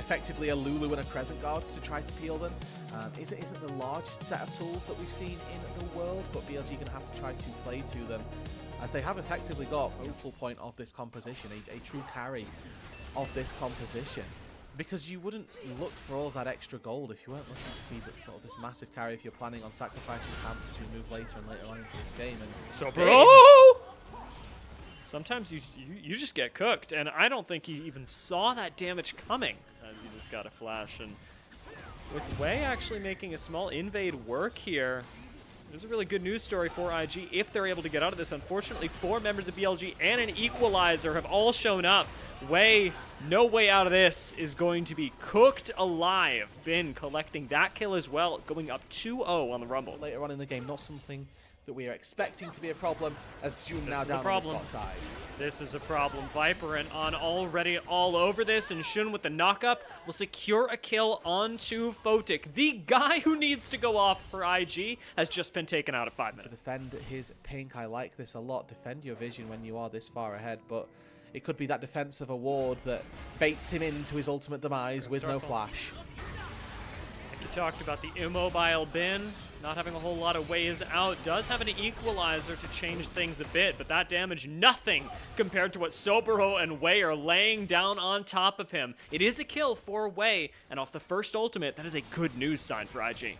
effectively a Lulu and a Crescent Guard to try to peel them. Isn't the largest set of tools that we've seen in the world, but BLG going to have to try to play to them, as they have effectively got a focal point of this composition, a true carry of this composition. Because you wouldn't look for all of that extra gold if you weren't looking to be sort of this massive carry if you're planning on sacrificing camps as we move later and later on into this game. And so, bro, sometimes you just get cooked, and I don't think he even saw that damage coming. He just got a flash, and with Wei actually making a small invade work here, there's a really good news story for IG if they're able to get out of this. Unfortunately, 4 members of BLG and an equalizer have all shown up. Wei, no way out of this, is going to be cooked alive. Bin collecting that kill as well, going up 2-0 on the Rumble. Later on in the game, not something that we are expecting to be a problem, as June now down on the spot side. This is a problem. Viper and On already all over this, and Shun with the knock-up will secure a kill onto Photic. The guy who needs to go off for IG has just been taken out at 5 minutes. To defend his pink, I like this a lot. Defend your vision when you are this far ahead, but it could be that defensive award that baits him into his ultimate demise with no flash. Like you talked about, the immobile Bin not having a whole lot of ways out, does have an equalizer to change things a bit, but that damage, nothing compared to what Sobero and Wei are laying down on top of him. It is a kill for Wei, and off the first ultimate, that is a good news sign for IG.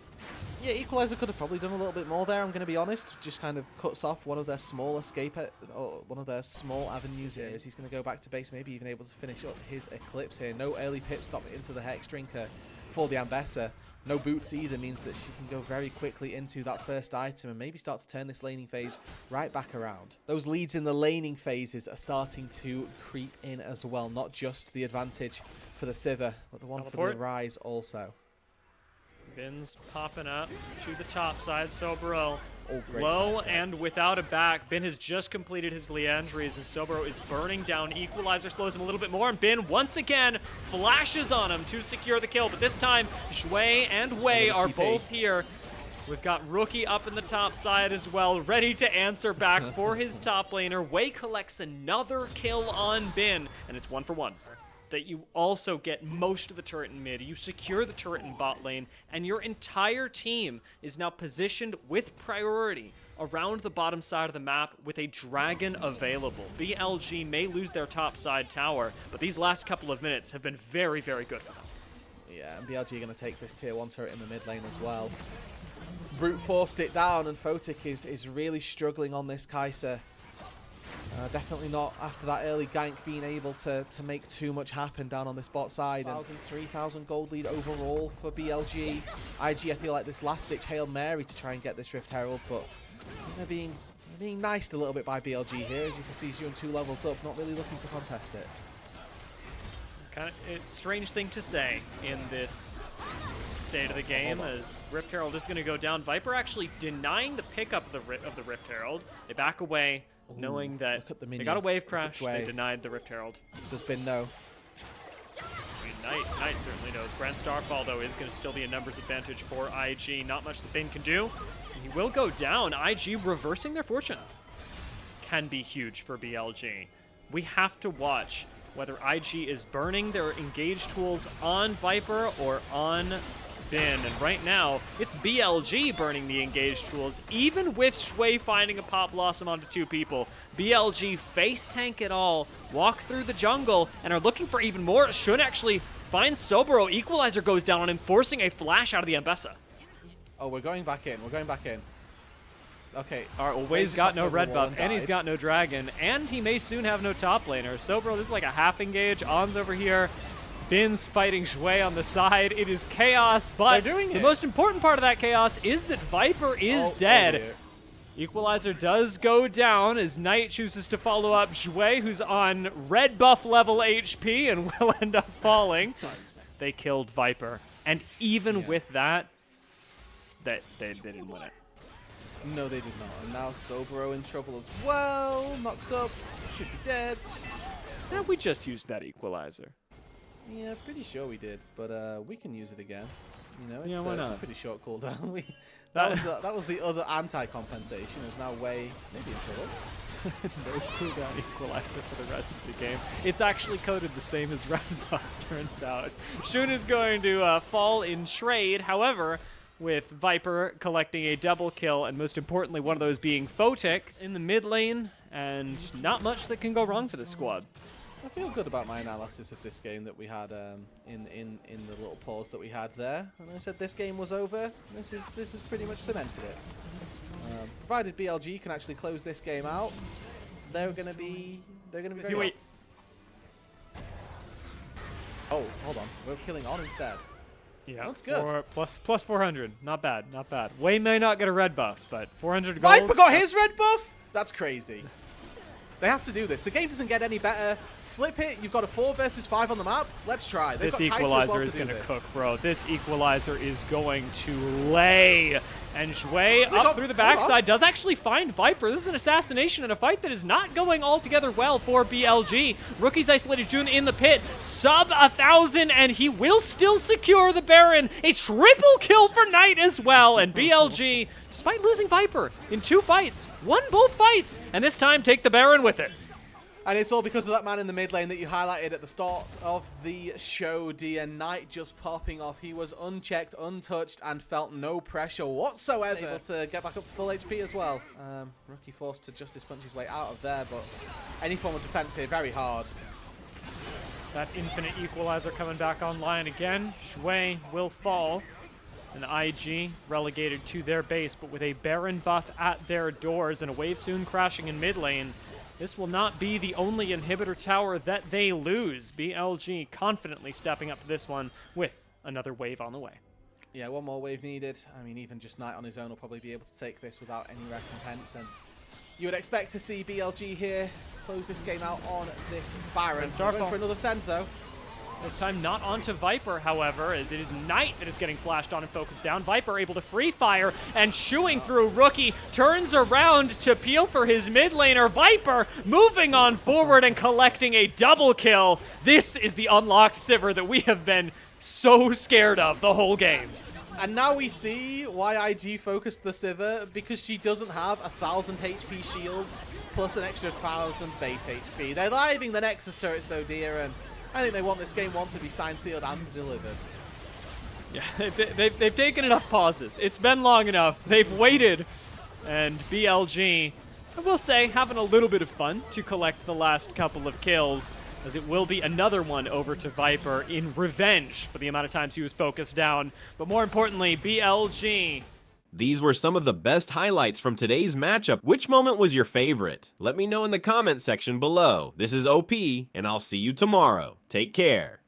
Yeah, Equalizer could have probably done a little bit more there, I'm going to be honest. Just kind of cuts off one of their small one of their small avenues here, as he's going to go back to base, maybe even able to finish up his Eclipse here. No early pit stop into the Hex Drinker for the Ambessa. No boots either means that she can go very quickly into that first item and maybe start to turn this laning phase right back around. Those leads in the laning phases are starting to creep in as well, not just the advantage for the Sivir, but the one for the Rise also. Bin's popping up to the top side. Sobero low and without a back. Bin has just completed his Leandries, and Sobero is burning down. Equalizer slows him a little bit more, and Bin once again flashes on him to secure the kill. But this time, Shui and Wei are both here. We've got Rookie up in the top side as well, ready to answer back for his top laner. Wei collects another kill on Bin, and it's 1 for 1. That you also get most of the turret in mid, you secure the turret in bot lane, and your entire team is now positioned with priority around the bottom side of the map with a dragon available. BLG may lose their top side tower, but these last couple of minutes have been very, very good for them. Yeah, and BLG are going to take this tier 1 turret in the mid lane as well. Brute forced it down, and Photic is really struggling on this Kai'Sa. Definitely not after that early gank being able to make too much happen down on this bot side. 3,000 gold lead overall for BLG. IG, I feel like this last-ditch Hail Mary to try and get this Rift Herald, but they're being knifed a little bit by BLG here. As you can see, Zhun 2 levels up, not really looking to contest it. It's a strange thing to say in this state of the game, as Rift Herald is going to go down. Viper actually denying the pickup of the Rift Herald. They back away, knowing that they got a wave crash. They denied the Rift Herald. There's been no. I mean, Knight certainly knows. Brand Starfall, though, is going to still be a numbers advantage for IG. Not much the Bin can do. He will go down. IG reversing their fortune can be huge for BLG. We have to watch whether IG is burning their engage tools on Viper or on Bin, and right now it's BLG burning the engage tools, even with Shui finding a Pop Blossom onto 2 people. BLG face tank it all, walk through the jungle, and are looking for even more. Should actually find Sobero. Equalizer goes down on him, forcing a flash out of the Ambessa. Oh, we're going back in. We're going back in. Okay. All right, well, Wei's got no red buff, and he's got no dragon, and he may soon have no top laner. Sobero, this is like a half engage. On's over here. Bin's fighting Shui on the side. It is chaos, but the most important part of that chaos is that Viper is dead. Equalizer does go down as Knight chooses to follow up Shui, who's on red buff level HP and will end up falling. They killed Viper, and even with that, they didn't win it. No, they did not. And now Sobero in trouble as well. Knocked up, should be dead. Yeah, we just used that Equalizer. Yeah, pretty sure we did, but we can use it again. You know, it's, why not? It's a pretty short cooldown. that was the other anti-compensation. Is now Wei maybe in trouble. No cooldown equalizer for the rest of the game. It's actually coded the same as Red Buff, turns out. Shun is going to fall in trade, however, with Viper collecting a double kill, and most importantly, one of those being Photic in the mid lane, and not much that can go wrong for this squad. I feel good about my analysis of this game that we had in the little pause that we had there. And I said this game was over. This is pretty much cemented it. Provided BLG can actually close this game out, they're gonna be very Wait. Oh, hold on. We're killing on instead. Yeah, that's good. Plus 400. Not bad, not bad. Way may not get a red buff, but 400 gold. Viper got his red buff? That's crazy. They have to do this. The game doesn't get any better. Flip it. You've got a 4 versus 5 on the map. Let's try. They've This got equalizer is going to cook, bro. This equalizer is going to lay. And Shui up through the backside does actually find Viper. This is an assassination in a fight that is not going altogether well for BLG. Rookie's isolated Jun in the pit. Sub 1,000, and he will still secure the Baron. A triple kill for Knight as well. And BLG, despite losing Viper in 2 fights, won both fights. And this time, take the Baron with it. And it's all because of that man in the mid lane that you highlighted at the start of the show, dear. Knight just popping off. He was unchecked, untouched, and felt no pressure whatsoever. Able to get back up to full HP as well. Rookie forced to justice punch his way out of there, but any form of defense here, very hard. That infinite equalizer coming back online again. Shui will fall. And IG relegated to their base, but with a Baron buff at their doors and a wave soon crashing in mid lane. This will not be the only inhibitor tower that they lose. BLG confidently stepping up to this one with another wave on the way. Yeah, one more wave needed. I mean, even just Knight on his own will probably be able to take this without any recompense. And you would expect to see BLG here close this game out on this Baron. We're going for another send, though. This time not onto Viper, however, as it is Knight that is getting flashed on and focused down. Viper able to free fire and shooing through Rookie. Turns around to peel for his mid laner. Viper moving on forward and collecting a double kill. This is the unlocked Sivir that we have been so scared of the whole game. And now we see why IG focused the Sivir, because she doesn't have 1,000 HP shield plus an extra 1,000 base HP. They're living the Nexus turrets though, dear, and I think they want this game 1 to be signed, sealed, and delivered. Yeah, they've taken enough pauses. It's been long enough. They've waited. And BLG, I will say, having a little bit of fun to collect the last couple of kills, as it will be another one over to Viper in revenge for the amount of times he was focused down. But more importantly, BLG. These were some of the best highlights from today's matchup. Which moment was your favorite? Let me know in the comment section below. This is OP, and I'll see you tomorrow. Take care.